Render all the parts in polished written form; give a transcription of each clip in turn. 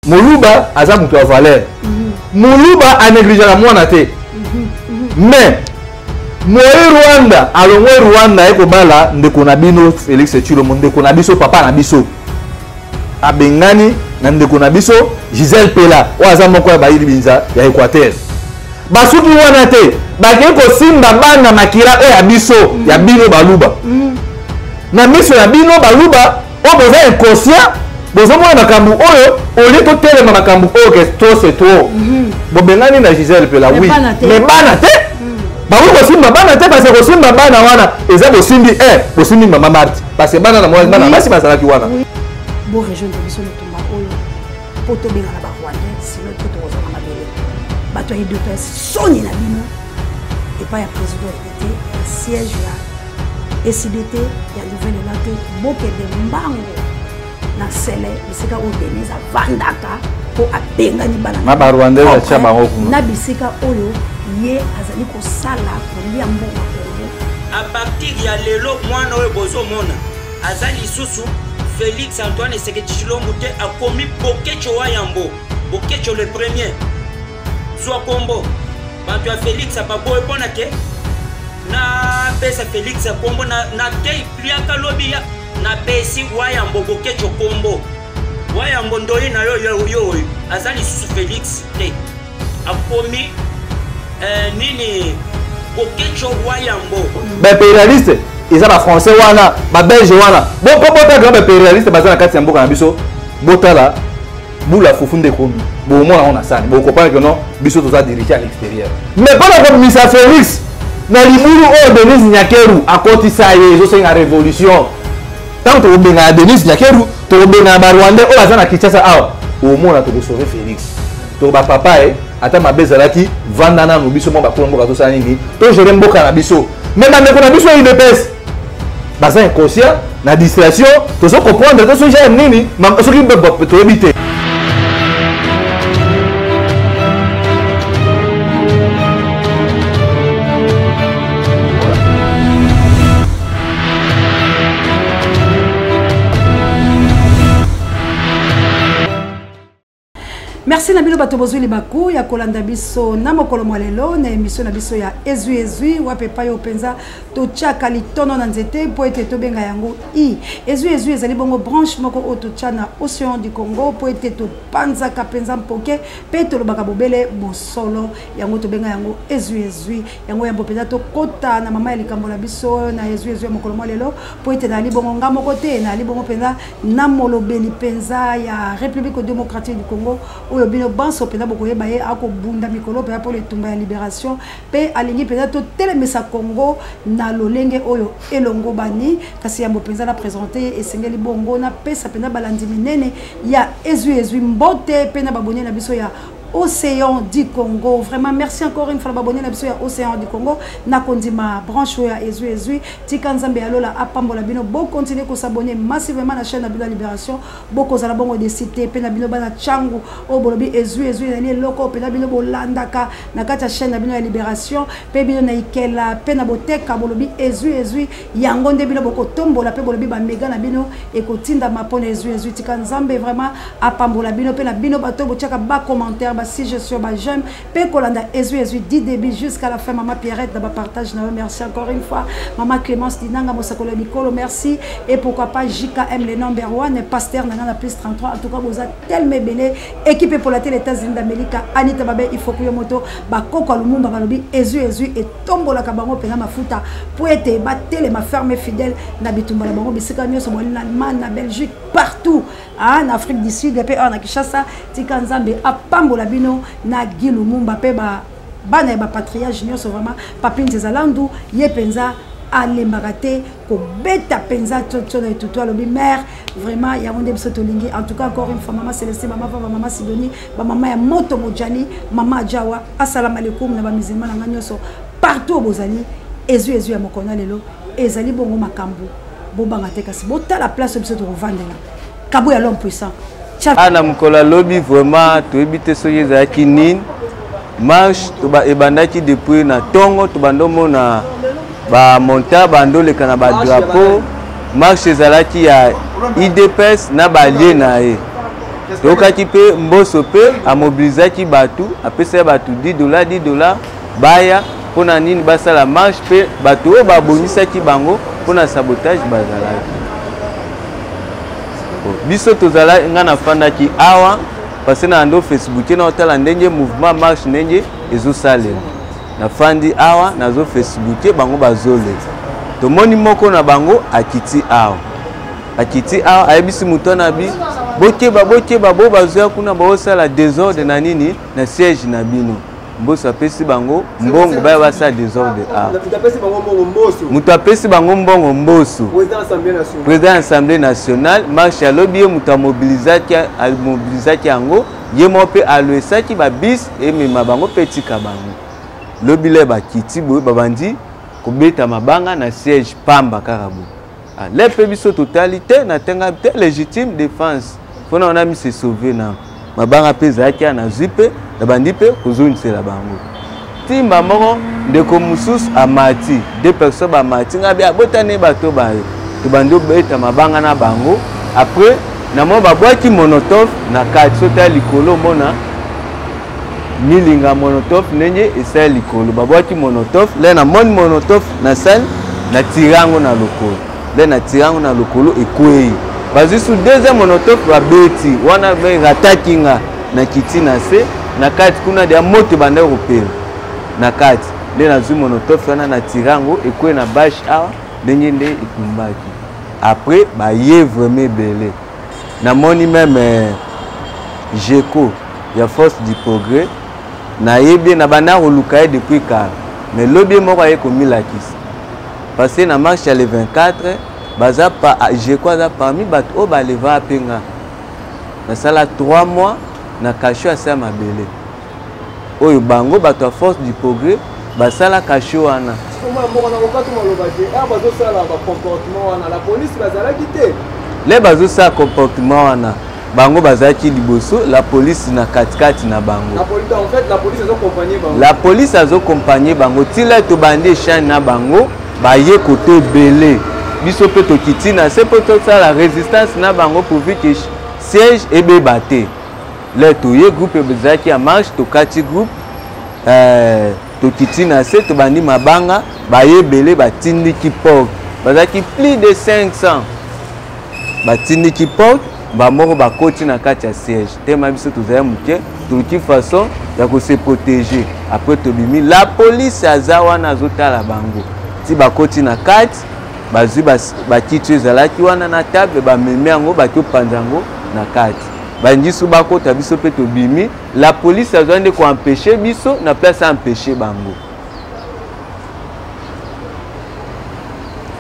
Moluba aza mutu a valeur. Moluba a négligé la mwana te. Mais Moïse Rwanda, alors Rwanda eko bala ndeko na bino Félix Tshilombo ndeko na biso papa na biso. Abengani na ndeko na biso Gisèle Pela o aza moko ya bayili binza ya Équateur. Basuki wana te bakeko simba bana makira e ya biso ya bino baluba. Na miso ya bino baluba o boza inconscient bozo mona makambu oyo oli to telema makambu oyo que trop c'est trop. Bobengani na Gisèle Pela oui mais bana te. Ba oui bosimba bana te parce que bosimba bana wana eza bosimbi bosimbi mama Marthe parce que bana na mwana bana basi bazala ki wana. Bon région de biso tomba oyo poto benga na ba Rwandais sinon tout toza na mabele. Bato ya deux personnes soni na bino et pas ya président était siège ya SDT ya nouvelle laté boke de mbango na sele bisika o Denise avandaka po abenga ni bana na ba Rwandais ya chama ngoko na bisika oyo ye azali ko sala ko lia mbongo à partir ya lelo mwana oyo bozo mona azali susu Félix Antoine Tshilombo te a commis Bokecho Wayambo Bokecho le premier soit combo bantu ya Félix apako epona ke na pesa Félix combo na kei pliaka lobi ya na pesi Wayambo Bokecho combo Wayambo ndoyi na yo azali susu Félix te a commis nini Bokecho Wayambo ba impérialiste ils ont français wana ba belge wana bon ta grand impérialiste bazana kati ya mboka na biso botala bula fufunde komi bon mona on a ça bon comprendre que non biso toza dirigé à l'extérieur mais pas comme Misa Félix na libulu o Denise Nyakeru akotisa ye zo senga révolution tant to benga Denise Nyakeru to benga ba Rwandais o bazana Kinshasa awa o mona to sauver Félix to ba papa ata mabezalaki vandana no biso mo ba kolombo ka to sa nini to gérer mboka na biso mais na ndeko na biso il dépêche baza inconscient na distraction to so comprendre to so j'ai nini ma so ki be to éviter. Merci na bino bato bozuli baku ya kolanda biso na mokolo mwalelo na émission na biso ya ezui wape pa yo penza to chaka litono na nzete po ete to benga yango ezui ezali bongo branche moko o to chana Océan du Congo po ete to panza ka penza mpoke pe to lobaka bobele bosolo yango to benga yango ezui yango ya bopenza to kota na mama ya likambo na biso na ezui mokolo mwalelo po ete na libongo nga moko te na libongo penza na molobeli penza ya République démocratique du Congo oyo bino banso pena boko yeba ye akobunda mikolo pe pour le tumba ya libération pe alingi pena to telemesa Congo na lolenge oyo elongo bani kasi ya mbopenza na présenter esengeli bongo na pesa pena balandi minene ya ezui mbote pena babonye na biso ya Océan du Congo. Vraiment, merci encore une fois d'abonner à Océan du Congo. Na kondima branche ya ezui tikanzambe alola apambola bino bo continuer ko s'abonner massivement à la chaîne de la Libération. Boko zala bongo de cité pe na bino bana changu o bolobi ezui na loko pe na bino bolandaka na kata chaîne na bino ya Libération pe bino na ikela pe na boteka bolobi ezui yango nde bino boko tombola pe bolobi ba mega na bino e ko tinda mapona ezui tikanzambe vraiment apambola bino pe na bino bato bochaka ba commentaire. Si je suis bas j'aime pe kolanda ezui 10 début jusqu'à la fin maman Pierrette d'aba partage na merci encore une fois maman Clémence Dinanga Mosakolo Nicolo merci et pourquoi pas JKM le number 1 pasteur nana plus 33 en tout cas vous êtes tellement belé équipe pour la télé États-Unis d'Amérique Anita Babe il faut que yo moto ba koko lumumba balobi ezui et tombola kabango pena mafuta pour être ba télé ma ferme fidèle na bitumba la bango bisika nyoso mo na Allemagne na Belgique partout en Afrique du Sud et puis en Kinshasa tikanzambe apambola bino na Gilu Mumba pe ba bana ba patriarche nyonso vraiment papine zezalandu ye penza alembagate ko beta penza toto na tuto alobi mère vraiment ya onde biso tolingi en tout cas encore une fois maman Célestine maman Sidoni ba maman ya moto mojani maman Jawa assalamu alaikum na ba musulman na nyonso partout bozali ezui ya mokona lelo ezali bongo makambu bobanga te kasi bota place biso to revandela kabo ya l'homme puissant. Ana mkola lobby vraiment to ebite soye za kinine marche to ba ebandaki depuis na tongo to bandomo na ba monta bandole kana ba drapeau marche zalaki ya IDPS na ba lié na e tokaki pe mboso pe amobilizaki batu apesa batu $10 baya pona nini basala marche pe batu oyo babomisaki bango pona sabotage bazalaki biso tozala nga nafandaki awa parce na ando Facebook na otala ndenge mouvement marche ndenge ezosalela nafandi awa nazo Facebook bango bazole tomoni moko na bango akiti awa ayebisi muto na bi bokeba bo bazoya kuna baosala désordre na nini na siège na bino mboso apesi bango mbongo baya basala désordre awa muto apesi bango mbongo mboso président assemblée nationale marche alobi ye muto amobilizaki yango ye mo mpe aloesaki babis emema bango mpe etika bango lobi le bakiti boye babandi kobeta mabanga na siège pamba kaka boye le mpe biso totalité na tenga te légitime défense mpona wana mi se sauve na mabanga mpe ezalaki na zwi mpe na bandi mpe kozongisela bango timba moko ndeko mosusu amati 2 personnes bamati nga bia botane bato baye tobandi obeta mabanga na bango après na mo babwaki monotov na kati sota likolo mona milinga monotov ndenge esali likolo babwaki monotov le na moni monotov na sali na tirango na lokolo le na tirango na lokolo ekwei bazwi su deuxième monotov babeti wana rataki nga na kiti na se na kati kuna dia moto banda kopela na kati le nazwi monotov wana na tirango ekwei na bash awa ndenge nde ekumbaki après baye vraiment ebele namoni même Jeko ya force du progrès nayebi na banda koluka ye depuis kala mais lobi moko aye komilakisa parce que na marche ya le 24 baza pa Jeko aza parmi bato oyo baleva apenga nasala 3 mois na kasho asa mabele oyo bango bato ya force du progrès basala kasho wana le bazosala comportement wana bango bazalaki liboso la police na katikati na bango la police azokompanye bango tila tobandi echane na bango baye kote ebele biso mpe tokiti na se mpo tosala résistance na bango pourvu ke siège ebeba te le toye groupe ezalaki ya marche tokati groupe tokiti na se tobandi mabanga baye ebele batindiki porte bazalaki plus de 500 batindiki porte bamoko bakoti na kati ya siège tema biso tozala moke toluki façon ya kose protéger après tobimi la police aza wana azotala bango ti bakoti na kati bazwi bakiti ezalaki wana na table bamemi yango baki opanza yango na kati bandisu bakota biso mpe tobimi la police azwa nde koempêche biso na place aempêche bango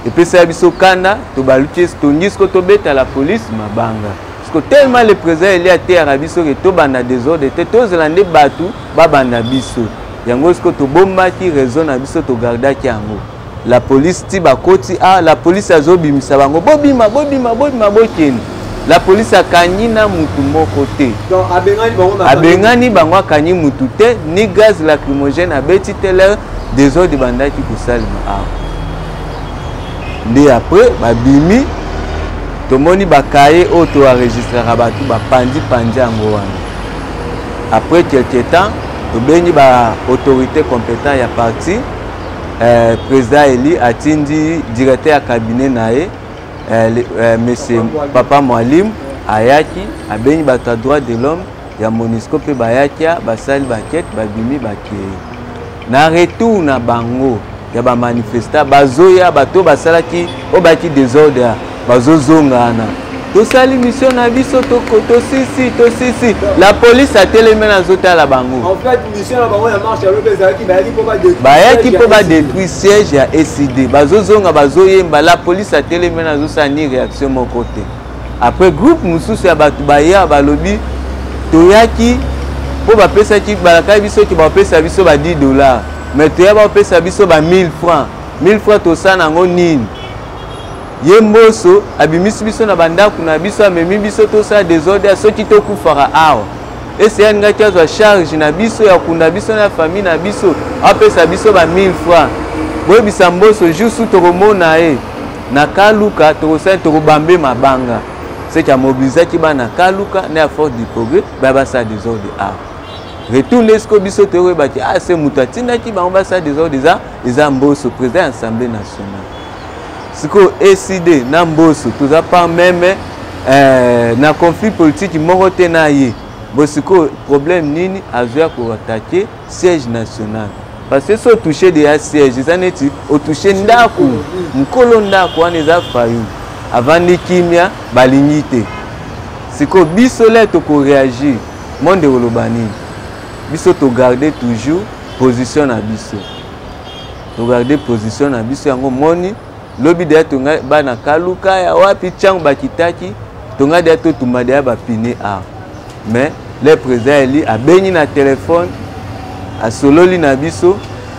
epesa biso kanda tobaluki tondisiko tobeta la police mabanga parce que tellement le président eli ateyaka biso ke tobanda désordre te tozela nde bato babanda biso yango siko tobombaki raison na biso togardaki yango la police ti bakoti la police azobimisa bango bobima bokende la police akanyi na mutu moko te abengani bango akanyi mutu te ni gaz lacrymogène abeti te leur désordre bandaki kosalema awa nde après babimi tomoni bakaye oyo toenregistraka bato bapandi yango wana après quelque temps tobengi baautorité compétent ya parti président eli atindi directeur ya cabinet na ye monsieur Papa Mwalim ayaki abengi bato ya droit de l'homme ya MONUSCO mpe bayaki basali bakete babimi bakei na retour na bango ya bamanifesta bazoya bato basalaki oyo baki désordre bazozongana tosali mission na biso tosisi la police atelemi nazotala bango bayaki mpo badétruire siège ya SID bazozonga bazoyemba la police atelemi nazosala ni réaction moko te après groupe mosusu ya bato baya balobi toyaki mpo bapesaki balakaki biso ki bapesa biso ba $10 mais toya bapesa biso ba 1000 francs tosala nango nini ye mboso abimisi biso na bandako na biso amemi biso tosala désordre soki tokufaka awa ese yaningaki azwa charge na biso ya kunda biso na famille na biso apesa biso ba 1000 francs boyebisa mboso jusu tokomona ye na kaluka tokosali tokobambe mabanga c'est qui a mobilisé qui bana kaluka na force du progrès ba ça désordre art retourner ce que biso théorie ba ki ah c'est mutatina qui ba ça désordre ils a mboso président de l'Assemblée nationale ce que ECD na mboso tout ça pas même na conflit politique moko te na ye bosiko problème nini azwa ko attaquer siège national parce que so toucher des sièges ça neti au toucher ndako mkolo ndako wana za fayu avant ni kimia balignité siko biso là to ko réagir monde olobani biso to garder toujours position na biso to garder position na biso yango moni lobi de to bana kaluka ya wapi changu bakitaki tonga de to tumade ba pine a mais le président eli a benyi na téléphone a sololi na biso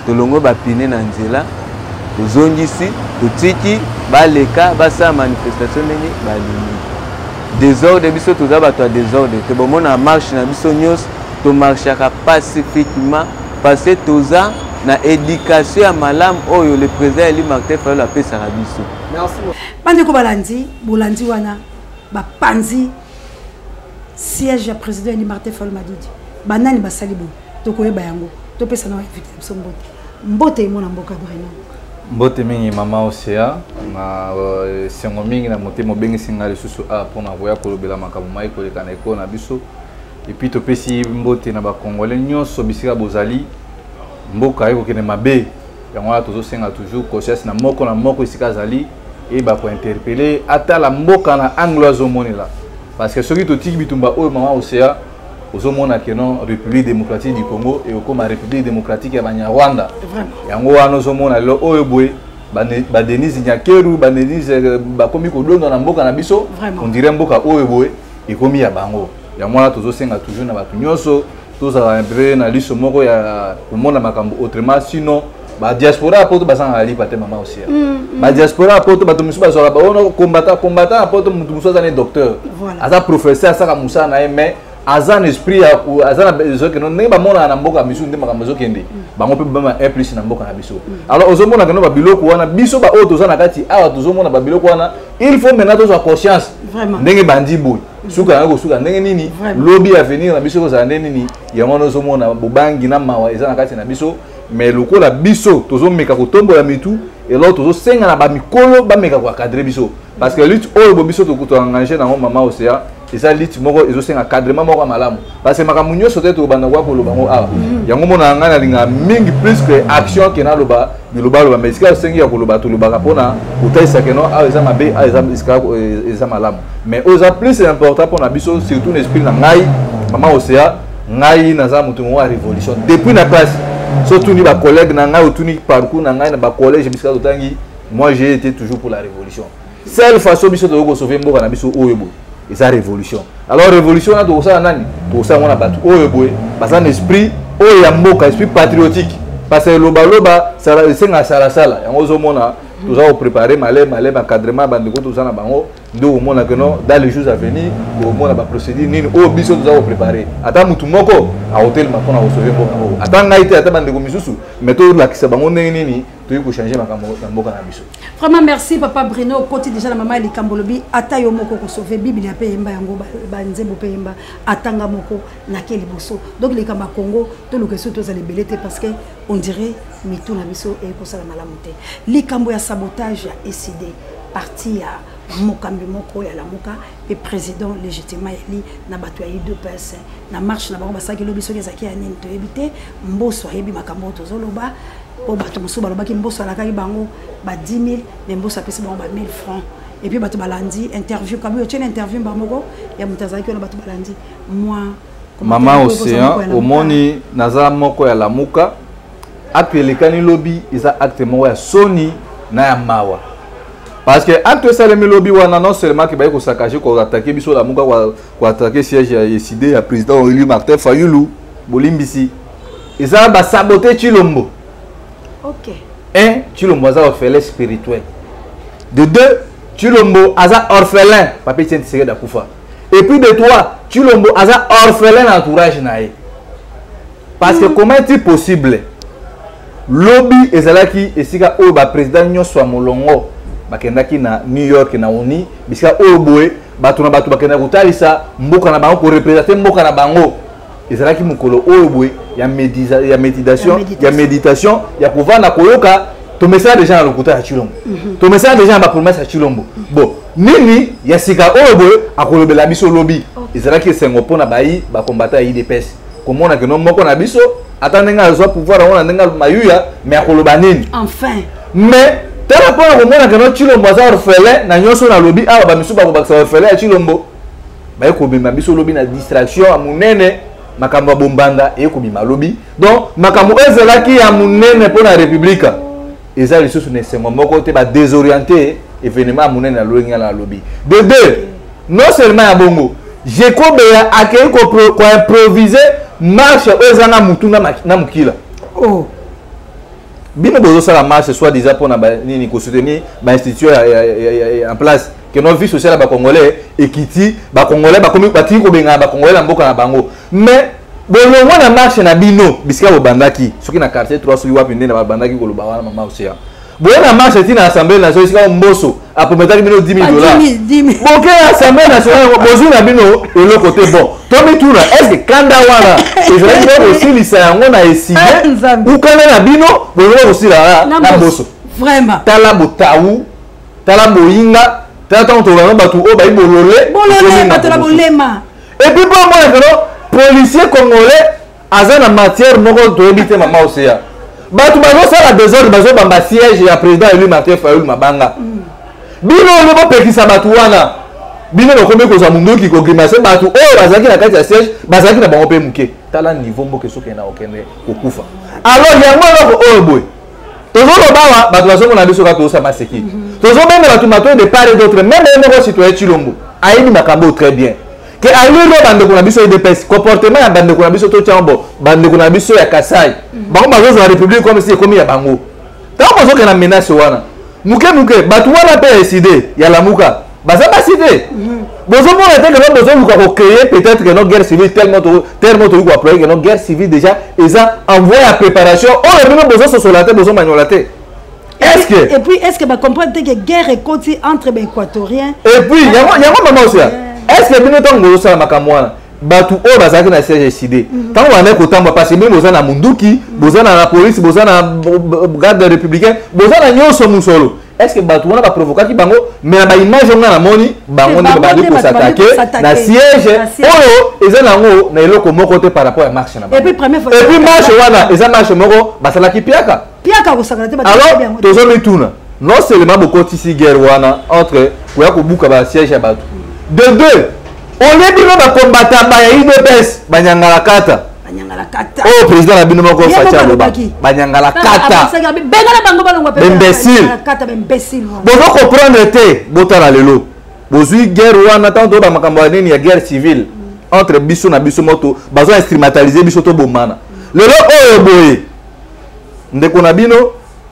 to longo ba pine na nzela to zongisi to tiki baleka basa manifestation nini balini désordre biso to za ba to désordre te bomona marche na biso nyos to marchaka pacifiquement parce que to za na éducation ya malam oyo le président eli Martin Fayulu apesa biso merci bande ko bolandi wana ba panzi siège ya président ni Martin Fayulu Madidi banani basalibo to koyeba yango to pesa na invité biso mbote imona mboka Bruno mbote mingi mama Osea na sengo mingi na motemo bengi singa lisusu a pona voya kolobela makambo mai koleka na eko na biso et puis to pesi mbote na ba congolais nyonso bisika bozali mboka eko kene mabe yango la tozo senga toujours conscience na moko isika zali et ba ko interpeller ata la mboka na angloise monela parce que soki to tiki bitumba o mama Osea ozomona que non République démocratique du Congo et comme République démocratique ya Banyarwanda yango wana ozomona lo oyo boye ba Denise Nyakeru ba Denise ba komi ko dondo na mboka na biso on dirait mboka oyo boye e komi ya bango yango la tozo senga toujours na batu nyonso toza peu na liso moko ya komona makambo autrement sinon ba diaspora poto basanga ali pate mama Osea ba diaspora poto bato musu bazola ba ono combattant poto mutu musu za ne docteur aza professeur saka musa na mais azan esprit ya azana bezo que non ne ba mona na mboka misu nde makambo zo kende bango pe ba un plus na mboka na biso alors ozomona que no ba biloko wana biso ba oto za na kati awa tozomona ba biloko wana il faut maintenant to conscience ndenge bandi boy suka ngo suka ndenge nini lobby à venir na biso ko za ndenge nini yango ozomona bobangi na mawa eza na kati na biso mais lokola biso tozomeka ko tombola mitu et l'autre tozo senga na ba mikolo ba meka ko cadrer biso parce que lutte oyo bo biso to engager na mama Osea et ça lutte moko ezo senga cadrement moko malamu parce que makambo nyonso te to banda kwa ko loba ngo awa yango mona ngana linga mingi plus que action ke na loba biloba loba mais ska sengi ya ko loba to loba kapona utaisa ke no awa eza mabe eza iska eza malamu mais oza plus important pour na biso surtout l'esprit na ngai mama Osea ngai naza mutu mo révolution depuis na classe surtout ni ba collègue na ngai otuni parcours na ngai na ba collège biska totangi moi j'ai été toujours pour la révolution seule façon biso to ko sauver mboka na biso oyo bo eza révolution alors révolution na to ça nani to ça mona batu oyo boy bazan esprit oyo ya mboka esprit patriotique parce que loba ça senga sala yango zo mona to za préparer malem encadrement bandeko to ça na bango ndo mona que non dans les jours à venir au mona ba procédure nini o biso to za préparer ata mutu moko a hotel makona ko sauver mboka ata ngaite ata bandeko misusu mais to la kisa bango nini tu peux changer makambo na mboka na biso. Vraiment merci papa Bruno côté déjà la maman eli kambolobi ata yo moko ko sauver Biblia pe yemba yango ba nzembo pe yemba atanga moko na keli boso donc les kamba Congo to le question to za lebelete parce que on dirait mitu na biso e ko sala malamu te likambo ya sabotage ya ECD parti ya mokambi moko ya la moka et président légitimement eli na bato ya UDPS na marche na bango basaki lobi soki ezaki ya nini to ebite mboso yebi makambo to zoloba o bato musu balobaki mboso alakaki bango ba 10 000 mais mboso apesi bango ba 1000 francs et puis bato balandi interview comme yo interview mbamoko ya mutazaki na bato balandi moi mama Océan au moni naza moko ya la muka acte lekani lobby isa acte moko ya soni na ya mawa parce que acte salemi lobby wana non seulement que ba ko sakaje ko attaquer biso la muka ko attaquer siège ya ECD ya président élu Martin Fayulu bolimbisi isa ba saboter Chilombo. Ok. Un, Chilombo aza orphelin spirituel. De deux, Chilombo aza orphelin. Papi tient tiré d'Akoufa. Et puis de trois, Chilombo aza orphelin entourage nae. Parce que comment est-il possible? Lobby ezalaki esika o ba président nyo soit molongo bakendaki na New York na oni bisika o boye bato na bato bakenda kotalisa mboka na bango ko représenter mboka na bango ezalaki mukolo oyo boye ya méditation ya kovanda koyoka tomesala déjà na lokuta ya Chilombo tomesala déjà na ba promesse ya Chilombo bon nini ya sika oyo boye akolobela biso lobi ezalaki esengo mpona bayi bakombata ya IDPS komona ke no moko na biso ata ndenge azwa pouvoir ona ndenge mayuya mais akoloba nini enfin mais tala mpona komona ke no Chilombo aza orphelin na nyonso na lobi awa bamisu bakobakisa orphelin ya Chilombo baye kobima biso lobi na distraction ya monene makambo ya bombanda eye kobima lobi donc makambo ezalaki ya monene mpona république eza lisusu na esengo moko te badésorienté événement ya monene na loyengi na lobi de deux non seulement ya bongo jekobeya akei koimprovise marche oyo ezanga mutu na mokila bino bozosala marche soit déjà mpona nini kosoutenir bainstitution en place que nos vie sociale ya bacongolais ekiti bacongolais batiki kobengana bacongolais na mboka na bango mais bolongwa na marche na bino bisika bobandaki soki na quartier 3 soki wapi ndenge babandaki koloba wana mama océan boye na marche ti na assemblée nationale esika mboso aprometaki bino $10,000 boke na assemblée nationale bozwi na bino eloko te bon tomituna est ce que kanda wana ezalaki bo kosilisa yango na esige ukanda na bino bolonga kosila na mboso vraiment tala botawu tala boyinga tala ntango tolanga bato oyo bayi bolole bato na bolema et puis bon moi keno policier congolais aza na matière moko toyebi te mama océan bato bazosala désordre bazobamba siège ya président élu Martin Fayulu Mabanga bino oyo bopekisa bato wana bino bokomi kozwa munduki kogrimase bato oyo bazalaki na kati ya siège bazalaki na bango mpe moke tala niveau mboka soki na okende kokufa alors yango eloko oyo boye tozolobawa bato bazomona biso kaka tozosama seki tozobenga bato matoyi de part et d'autre même moko citoyen Chilombo ayebi makambo très bien que alilo bandeko na biso IDPS comportement ya bandeko na biso to chambo bandeko na biso ya Kasai bango bazozo la république comme si ekomi ya bango tango bozoke na menace wana muke bato wana pe décider ya lamuka baza baside bozomona te que bozoluka ko créer peut-être que notre guerre civile tellement to que notre guerre civile déjà eza envoyé à préparation oyo bino bozososola te bozomanyola te et puis est-ce que ba comprendre que guerre est continue entre les équatoriens et puis yango maman aussi est-ce que bino tango bozosala makambo wana bato oyo bazalaki na CGCD ntango bana kotamba parce que bino boza na munduki boza na police boza na garde républicain boza na nyonso musolo est-ce que bato wana baprovokaki bango mais na baimage onga na moni bango nde babandi kosatake na siège oyo eza nango na eloko moko te par rapport ya marche na bango et puis marche wana eza marche moko basalaki piaka alors tozomituna non seulement bokotisi guerre wana entre koya kobuka basiège ya bato de deux olie bino bakombata baya IDPS banyangala kata oh président na bino moko faci aloba banyangala kata b'imbécile bozo comprendre te botala lelo bozwi guerre wana tanto bamakambo ya nini ya guerre civile entre biso na biso moto bazo instrumentaliser biso to bomana lelo oyo boye ndeko na bino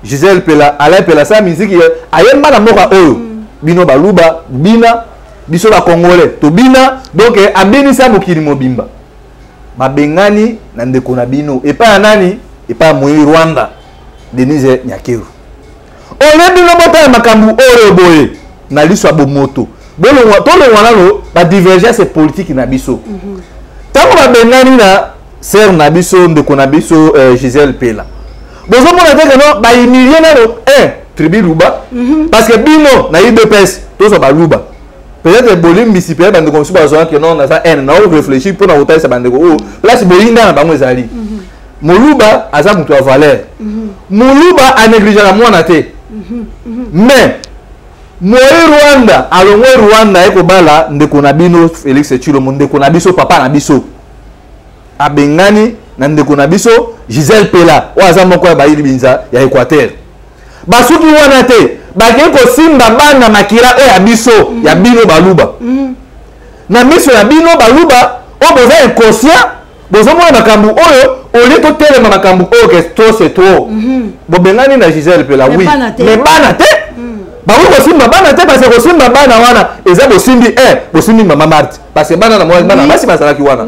Gisèle Pela Alain Pela sa musique ayemba na moka oyo bino baluba bina biso ba congolais to bina donc abinisa mokili mobimba babengani na ndeko na bino epa ya nani epa moyi Rwanda Denise Nyakeru ole bino bota makambu oyo boye na liso abomoto bolongwa tolongwa nalo ba divergence politique na biso tango babengani na sœur na biso ndeko na biso Gisèle Pela bozomona te que non ba humilier nalo tribu luba parce que bino na IDPS tozo ba luba peut-être bolim misipé bande comme ça besoin que non na ça na réfléchir pour na hôtel ça bande ko place boyinda na bango ezali moluba aza mutu a valeur moluba a négliger la mwana te mais moi Rwanda alongwe Rwanda eko bala ndeko na bino Félix Tshilombo ndeko na biso papa na biso abengani na ndeko na biso Gisèle Pela o aza moko ya bayili binza ya Équateur basuki wana te bakei kosimba bana makila oyo ya biso ya bino baluba na miso ya bino baluba oyo boza inconscient bozomona makambo oyo olie totelema makambo oyo ke to c'est trop bobengani na Gisèle Pela oui mais bana te bakoki kosimba bana te parce que kosimba bana wana eza bosimbi mama Marthe parce que bana na bana basi bazalaki wana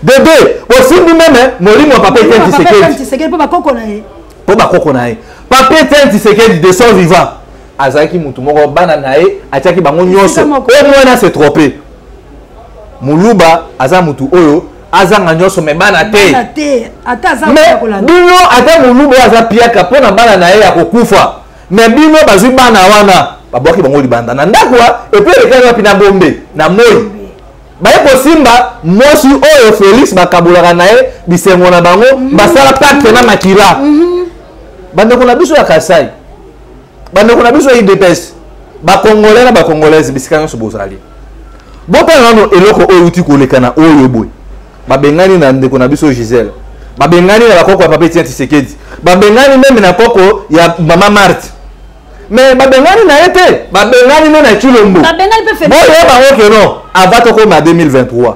de deux bosimbi meme molimo ya papa Etienne Tshisekedi po bakoko na ye papa Etienne Tshisekedi de son vivant azaki mutu moko bana nae atiaki bango nyonso omwana se trompé Muluba aza mutu oyo azanga nyonso me bana te bino ata Muluba aza piaka pona bana nae ya kokufa me bino bazwi bana wana babwaki bango libanda na ndakwa epe lekana pina bombe na moi baye kosimba mosi oyo Félix bakabulaka nae bisengo na bango basala pacte na makila bandeko na biso ya Kasai bandeko na biso ya IDPS bakongolais na bakongolaise bisika nyonso bozali botala nano eloko oyo uti kolekana oyo boy babengani na ndeko na biso Gisèle babengani na bakoko ya Papa Etienne Tshisekedi babengani meme na koko ya Mama Marthe mais babengani na ete babengani na Chilombo boye bango ke non avant tokoma 2023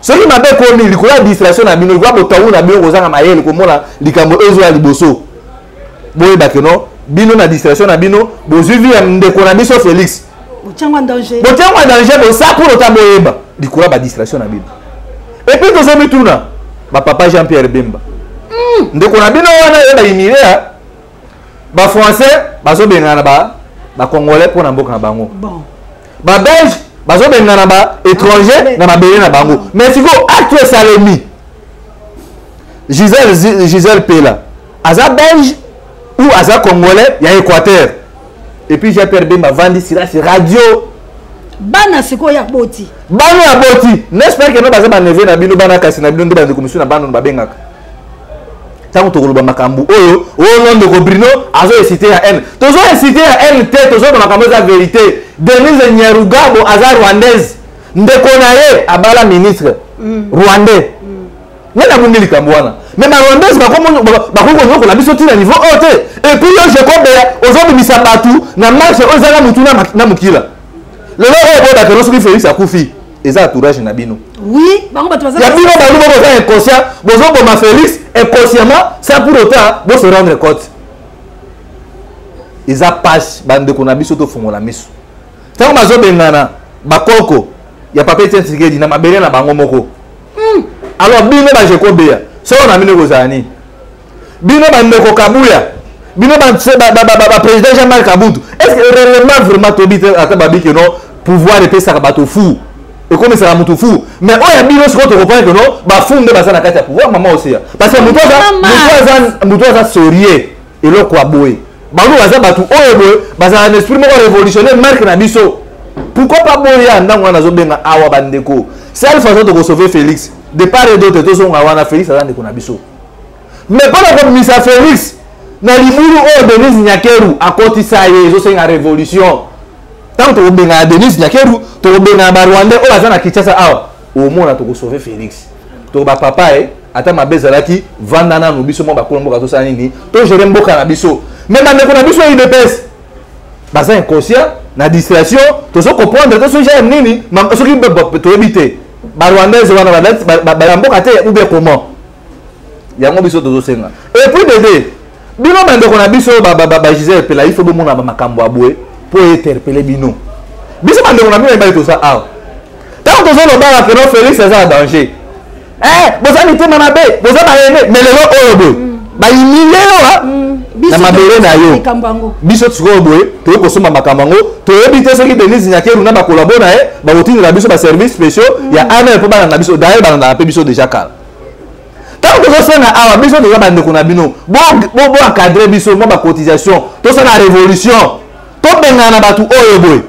soki mabe komi likola distraction na bino kwa botawu na bino kozanga mayele komona likambo ezo ya liboso boye ba ke non bino na distraction na bino bozuvi ya ndeko na biso Félix botiangwa danger bo sa pour ota boyeba likola ba distraction na bino et puis tozo mituna ba papa Jean-Pierre Bemba ndeko na bino wana yeba imirea ba français bazo bengana ba congolais pour na mboka na bango bon ba belge bazo bengana ba étranger na mabele na bango mais siko acte Salemi Gisèle Pela aza belge ou aza congolais ya Équateur et puis Jean-Pierre Bemba vandi sur radio bana siko ya boti n'espère que no baza ba neve na bino bana kasi na bino ndo ba commission na bano ba bengaka tango tokoloba makambu oyo onondo ko Bruno azo cité ya N tozo cité ya N te tozo na makambu za vérité Denise Nyarugabo aza rwandaise ndeko na ye abala ministre rwandais nena bungi likambu wana mais ba rwandaise ba ko la biso tina niveau haute et puis yo je kombe ozo bimisa batu na marche ozanga mutu na mukila lelo oyo boda que lorsque Félix akufi eza entourage na bino oui bango batu baza ya bino ba lubo boza inconscient bozo boma Félix inconsciemment sans pour autant bo se rendre compte eza passe bande ko na biso to fongola miso tango bazo bengana bakoko ya Papa Etienne Tshisekedi na mabele na bango moko alors bino ba je kobeya so na mine ko zani bino bande ko kabuya bino ba président Jean-Marc Kabundu est-ce que réellement vraiment tobite ata babiki non pouvoir de pesa bato fou et comme ça mutu fou mais oya bino ce qu'on te comprend que non ba funde ba sana kati ya pouvoir maman aussi parce que mutu za sorier et lo kwa boy ba no baza batu oyo boy baza un esprit mo révolutionnaire marque na biso pourquoi pas boya ndango na zo benga awa bandeko seule façon de sauver Félix de part et d'autre to so ngawana Félix azande ko na biso mais pas comme misa Félix na libulu oyo Denise Nyakeru akotisa ye zo senga révolution tant to benga Denise Nyakeru to benga ba Rwandais oyo azana Kinshasa awa au mona to sauver Félix to ba papa ata mabezalaki vandana no biso mo ba kolomboka to sala nini to gérer mboka na biso même ndeko na biso IDPS baza inconscient na distraction to so comprendre to so gérer nini soki to ebité ba Rwandais wana ba mboka te ou bien comment yango biso to senga et puis bébé bino bandeko na biso ba Gisèle Pela il faut bomona ba makambo abwe pour interpeller bino biso bandeko na bino ba to ça ah tant que zo loba que non Félix c'est un danger boza mite mama be boza ba ene mais lelo oyo bo ba imile yo na mabere na yo biso tsiko boye to ko soma makambo ngo to ebite soki Denise Nyakeru na ba collabora ba otini na biso ba services spéciaux ya ana po bana na biso d'ailleurs bana na pe biso déjà kala tant que ça na awa biso to ba ndeko na bino bo encadrer biso mo ba cotisation to ça na révolution to benga na batu oyo boy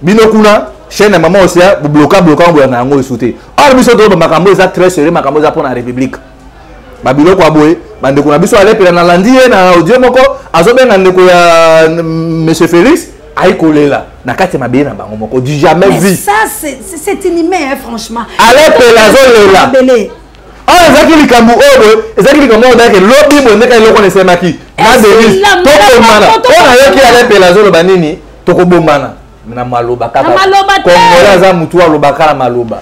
bino kuna chaîne maman aussi bloquer ngo na ngo souté or biso to ba makambo za très sérieux makambo za pour la république ba biloko aboye bandeko na biso ale pela na landi na audio moko azobenga ndeko ya monsieur Félix aikolela na kati mabé na bango moko du jamais vu ça c'est inhumain hein, franchement ale pela zolela oh ezaki likambo oyo ezaki likambo oyo dake lobi bonde ka eloko nesemaki na Denise to komana ona yoki ale pela zolo banini to kobombana na maloba kaka kongola za mutu aloba kala maloba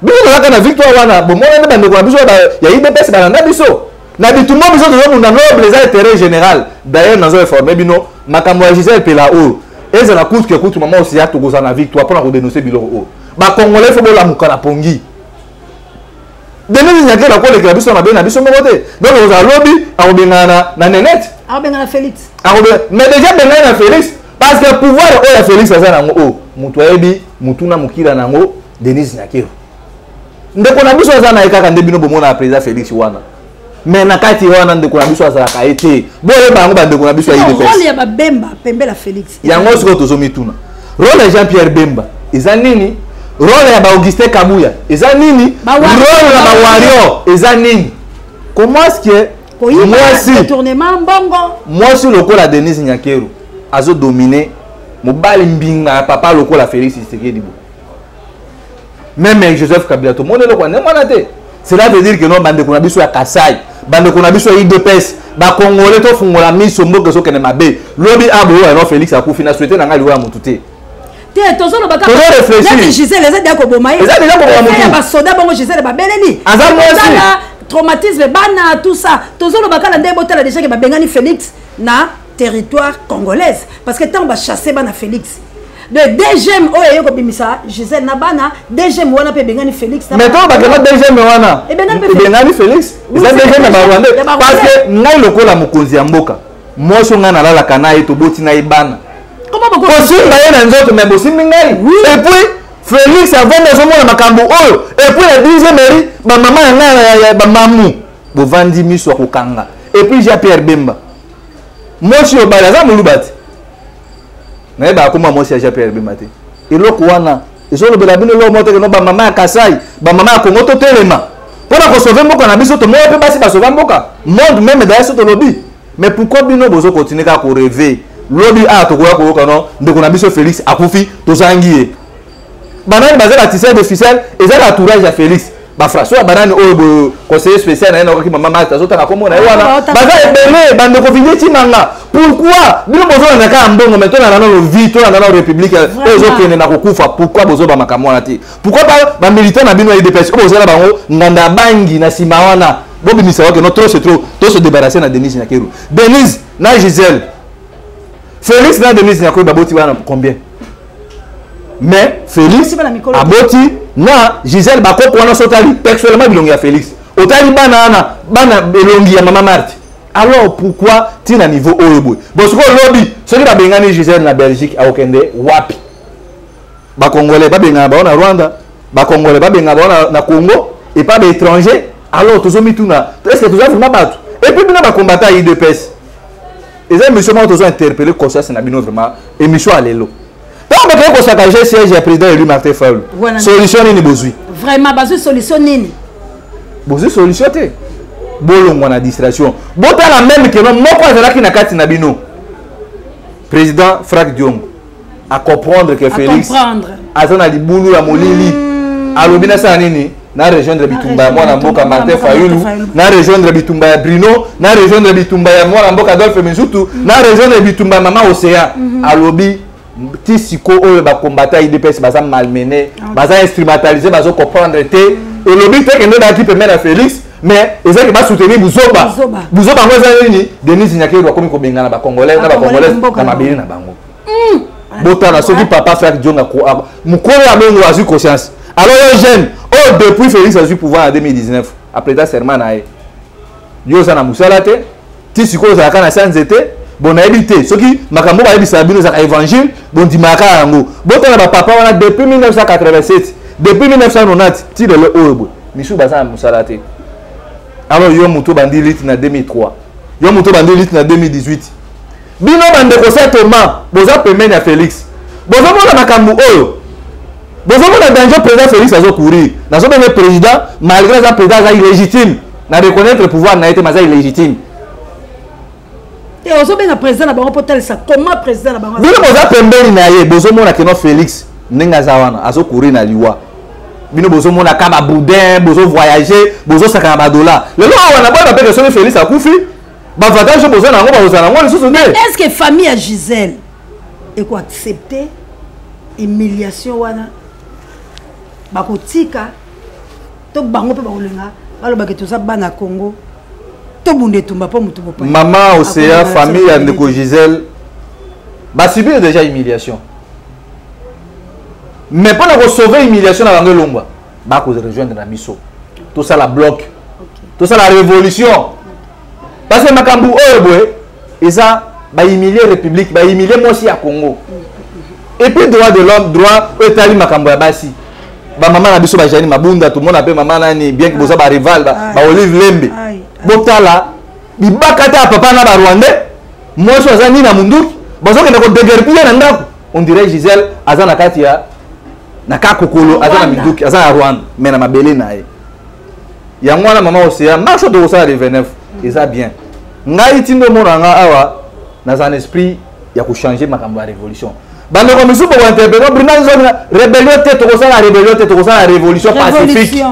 biso kaka na victoire wana bomona nde bandeko na biso ya IDPS balanda biso na bitumba biso tozo na noble za intérêt général d'ailleurs nazo informer bino makambo ya Gisèle Pela o ezala coûte que coûte maman aussi ya tokoza na victoire pour na ko dénoncer biloko o ba congolais fo bola mukana pongi Denise Nyakero akolekela biso mabe na biso moko te. Donc oza lobby akobengana na Nenette. Akobengana Félix. Mais déjà bengana na Félix parce que pouvoir oyo Félix aza nango o mutu ayebi mutuna mukila nango Denise Nyakero. Ndeko na biso aza na ekaka nde bino bomona président Félix wana. Mais na kati wana ndeko na biso azalaka ete. Boye bango bandeko na biso ayi de rôle ya Bemba pembela Félix. Yango siko tozomituna. Rôle ya Jean-Pierre Bemba eza nini? Rôle ya ba Augustin Kabuya eza nini? Rôle ya ba Wario eza nini? Comment est-ce que moi si lokola Denise Nyakero azo dominer mobali mbinga papa lokola Félix Tshisekedi. Même Joseph Kabila to monde lokwa ne mona te. Cela veut dire que non bande ko na biso ya Kasai, bande ko na biso ya IDPS, ba Congolais to fungola miso mboke so kene mabe. Lobi abo ya no Félix akufi na souhaiter na ngali wa mutute. Te tozo lo baka. Là Gisèle les a ko bomaye. Les a déjà ko bomaye. Ba soda bongo Gisèle ba beleli. Aza moi traumatisme bana tout ça tozo lo baka la ndé botala déjà que ba bengani Félix na territoire congolaise parce que tant ba chasser bana Félix. De deuxième oyo ko bimisa Gisèle na bana deuxième wana pe bengani Félix. Mais toi ba kema deuxième wana. E bengani Félix. Eza deuxième na ba Rwanda parce que ngai lokola mokonzi ya mboka. Moi so nga na lala kana eto boti na ibana. Comment beaucoup possible ba yena nzoto mais bosimbi ngai. Et puis Félix avant de mona makambo oyo et puis la deuxième mairie ba maman ya ba mamu bo vandi miso ko kanga et puis Jean-Pierre Bemba moi si obala za mulubati na ba kuma moi si Jean-Pierre Bemba te eloko wana ezolo bela bino lo moto ke no ba maman ya Kasai ba maman ya Congo to telema pona ko sauver mboka na biso to mo pe basi ba sauver mboka monde même d'ailleurs so to lobby mais pourquoi bino bozo continuer ka ko rêver lobby a to ko ko no ndeko na biso Félix akufi to zangiye banani bazala tissé de ficelle et ça l'entourage à Félix ba François banani o conseiller spécial na ko ki maman ma tazo ta ko mona wana bazala belé bande ko vindi timanga pourquoi bino bozo na ka mbongo maintenant na no vie to na la république ozo kene na kokufa pourquoi bozo ba makamwa na ti pourquoi ba militant na bino IDPS o bozo na bango nganda bangi na sima wana bobi misao que no trop c'est trop to se débarrasser na Denise Nyakero Denise na Gisèle Félix na Denise Nyakero baboti wana combien mais Félix aboti na Gisèle bakoko wana sotali personnellement bilongi ya Félix otali bana elongi ya maman Marthe alors pourquoi tina niveau oyobo parce que lobby soki ba bengani Gisèle na Belgique akokende wapi ba Congolais ba bengana ba na Rwanda ba Congolais ba bengana ba na Congo et pas d'étrangers alors tozomi tuna est-ce que tozo vraiment bato et puis bina ba combattre IDPS les émissions moi tozo interpeller conscience na bino vraiment émission à lelo. Donc, on va faire siège du président élu Martin Fayulu. Solution ni besoin. Vraiment, besoin solution ni. Besoin solution te. Bolongo na distraction. Bota la même que non moko azala ki na kati na bino. Président Franck Diom à comprendre que Félix azana libulu la molili. Alobina sa nini na rejoindre bitumba mwana mboka Martin Fayulu, na rejoindre bitumba ya Bruno, na rejoindre bitumba ya mwana mboka Adolphe Menzutu, na rejoindre bitumba mama Océan. Alobi ti siko oyo ba combattre IDPS baza malmené baza instrumentalisé bazo comprendre te et le but est que nous daki permettre à Félix mais ils ont pas soutenir Buzoba ngo za nini Denise Nyakero ba komi ko bengana ba Congolais na ba Congolais na mabeli na bango botana soki papa Franck Dionga ko mukolo ya bongo azu conscience alors les jeunes oh depuis Félix a eu pouvoir en 2019 après ta serment na yo za na musala te ti siko za kana sans été bon habité ce qui makambo ba yebisa bino za évangile bon dimaka yango botana ba papa wana depuis 1987 depuis 1990 ti de le obo misu baza musala te alors yo muto bandi lit na 2003 yo muto bandi lit na 2018 bino bande ko certainement boza pemene ya Félix bozo mona makambo oyo bozo mona danger président Félix azo courir na so ben président malgré ça président est illégitime na reconnaître le pouvoir na été mais illégitime. Et aux hommes président na bango potel ça comment président na bango bino boza pembeni na ye bozo mona que no Félix ninga zawana azo courir na liwa bino bozo mona kaba boudin bozo voyager bozo saka ba dollar le lo wana ba pe que so Félix akufi ba vatage bozo na ngo ba ozana ngo lisusu nde est-ce que famille à Gisèle et quoi accepter humiliation wana ba kotika to bango pe ba olenga baloba ke toza bana Congo to bunde tumba po mutu bo pa maman Océan famille à Ndeko Gisèle ba subir déjà humiliation mais pour sauver humiliation na bango longwa ba ko rejoindre na miso tout ça la bloc tout ça la révolution parce que makambu oyo et ça va humilier république va humilier moi aussi à Congo et puis droit de l'homme droit etali makambu ya basi ba maman na biso ba jani mabunda tout le monde appelle maman nani bien que boza ba rival ba Olive Lembe botala bibakata papa na ba Rwandais moi so azani na munduki bozo ke ndako déguerpiller na ndako on dirait Gisèle azana kati ya na kakokolo azana munduki azana Rwanda mais na mabele na ye ya mwana maman océan marche de ça le 29 et ça bien ngai tindo mona nga awa na un esprit ya ko changer makambo ya révolution bande ko misupo ko interpréter brina zona rébellion te to ça la rébellion te to ça la révolution pacifique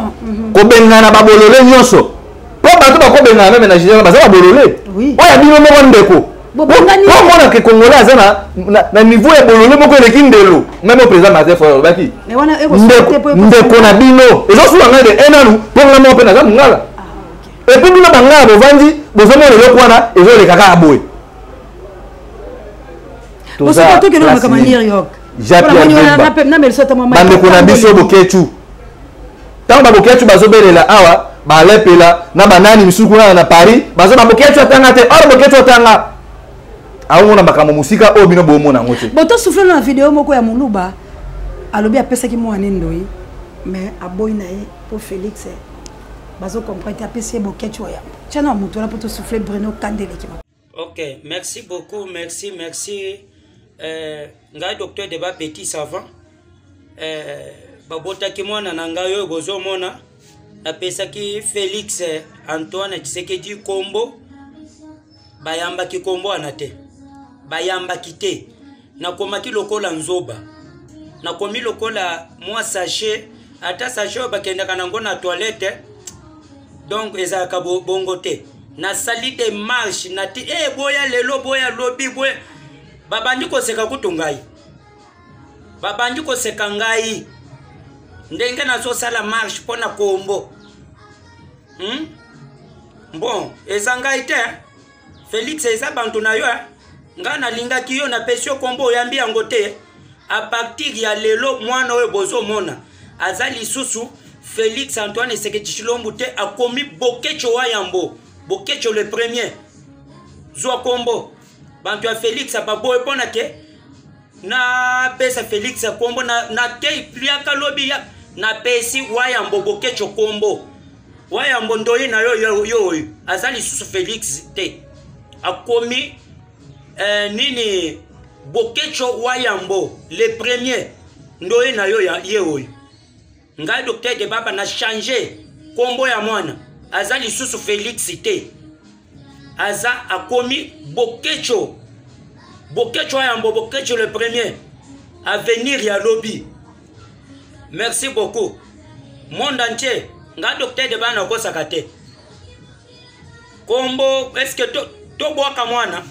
ko bengana ba bolole nyonso po bato ba ko bengana même na Gisèle ba za ba bolole oya bino mo ndeko on que Congolais azana na niveau ya bolole moko eleki ndelo même au président Martin Fayulu baki ndeko na bino ezo sula ngade enanu ponga mo pena za mungala et puis bino bangala bovandi bozomona eloko wana ezo le kaka aboy tout ça to que no kama New York bande ko na biso bokechu tant ba bokechu bazobelela awa ba lepela na banani misuku na Paris bazo ba bokechu atanga te or bokechu atanga aona makambo musika o bino bomona ngote boto souffle na vidéo moko ya Muluba alobi apesa ki mwana ndoi mais aboy na ye pour Félix bazo comprendre apesa bokechu ya chana mutu la poto souffler Bruno Kandele ki. OK, merci beaucoup, merci ngai docteur Débat Petit Savant babota ki mwana na ngai yo bozo mona apesa ki Félix Antoine Tshisekedi Kombo bayamba ki kombo anate bayamba kite nakomaki lokola nzoba nakomi lokola moi sachet ata sachet bakendaka nango na toilette donc ezalaka bongo te na sali de marche na ti boya lelo boya lobi boya babandi koseka kutu ngai babandi koseka ngai ndenge nazosala marche mpona kombo bon eza ngai te Félix eza bantu na yo nga nalingaki yo na pesio kombo oyambi yango te a partir ya lelo mwana oyo bozomona aza lisusu Félix Antoine Tshisekedi Tshilombo te akomi Bokecho Wayambo Bokecho le premier zwa kombo bantu ya Félix ababoye mpona ke na pesa Félix kombo na te pliaka lobi ya na pesi Wayambo Bokecho kombo Wayambo ndoyi na yo aza lisusu Félix te akomi nini Bokecho Wayambo le premier ndoye na yo ye ngai docteur de baba na changer kombo ya mwana aza lisusu Félix te aza akomi Bokecho Wayambo Bokecho le premier avenir ya lobby. Merci beaucoup monde entier ngai docteur de baba na kosaka te kombo est-ce que to boaka mwana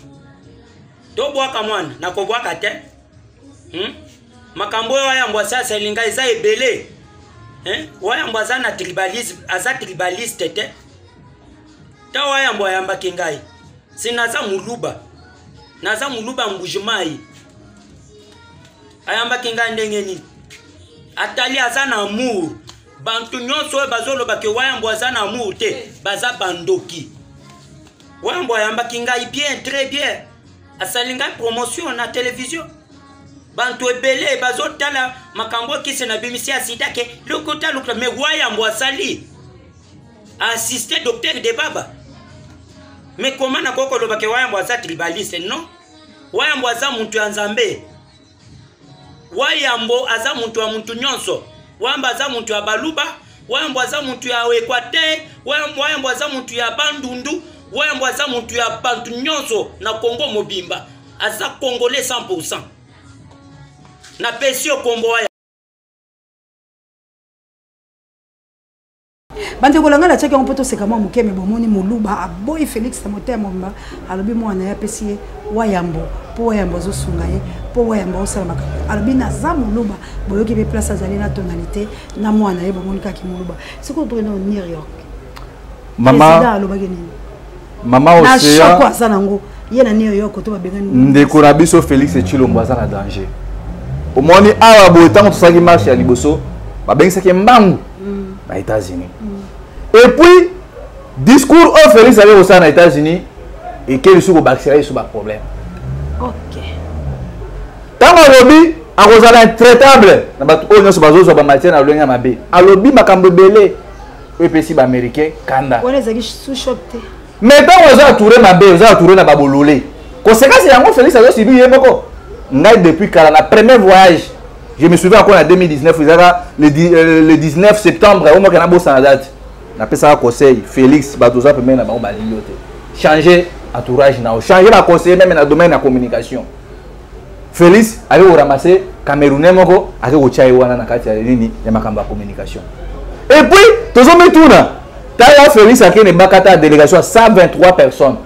na ko boaka te makambo Wayambo sasa linga eza ebele Wayambo aza na tribalisme aza tribaliste te ta Wayambo ayamba kingai sinaza muluba mbujimai ayamba kingai ndenge nini atali aza na amour bantu nyonso bazoloba ke Wayambo aza na amour te baza bandoki Wayambo ayamba kingai bien très bien asalinga promotion na télévision bantu ebele bazotala makambo kisi na bimisi asida ke lokota mais Wayambo asali assisté docteur de baba mais comment na koko loba ke Wayambo aza tribaliste non Wayambo aza muntu ya Nzambe Wayambo aza muntu wa muntu nyonso Wayambo aza muntu ya Baluba Wayambo aza muntu ya Equateur Wayambo aza muntu ya Bandundu Wayambo aza muntu ya bantu nyonso na Congo mobimba aza congolais 100% na pesio kombo ya bande kolanga la tchaki on poto sekama mukeme bomoni Muluba aboy Félix Samote Momba alobi mwana ya pesie Wayambo po Wayambo zo sungaye po Wayambo osala makambo alobi na za Muluba boyoki be place azali na tonalité na mwana ye bomoni kaki Muluba siko tourner au New York mama Océan kwa sana ngo ye na New York to babengani ndeko na biso Félix Tshilombo aza na danger omoni awa boye tango tosaki marche ya liboso babengisaki mbangu na États-Unis Et puis discours au Félix avec aux États-Unis et quel sur bactéries sur problème. OK. Tant que lobby a rosala intraitable na bato oyo so bazo ba matière na loinga mabe. A lobby makambo belé et puis si ba américain kanda. On les a sous choc. Mais tant on a touré mabe, on a touré na babololé. Conséquence yango Félix a subi yemoko. Ngai depuis kala na premier voyage. Je me souviens encore en 2019, le 19 septembre, au moins qu'on a bossé en date. On a fait ça conseil. Félix, Batoza peut même changer entourage, changer la conseil même dans le domaine de la communication. Félix avait ramassé Camerounais moko, avait au Tchaïwana na kati ya nini ya makamba communication. Et puis, tous les tout là, t'as Félix a une bakata délégation à 123 personnes.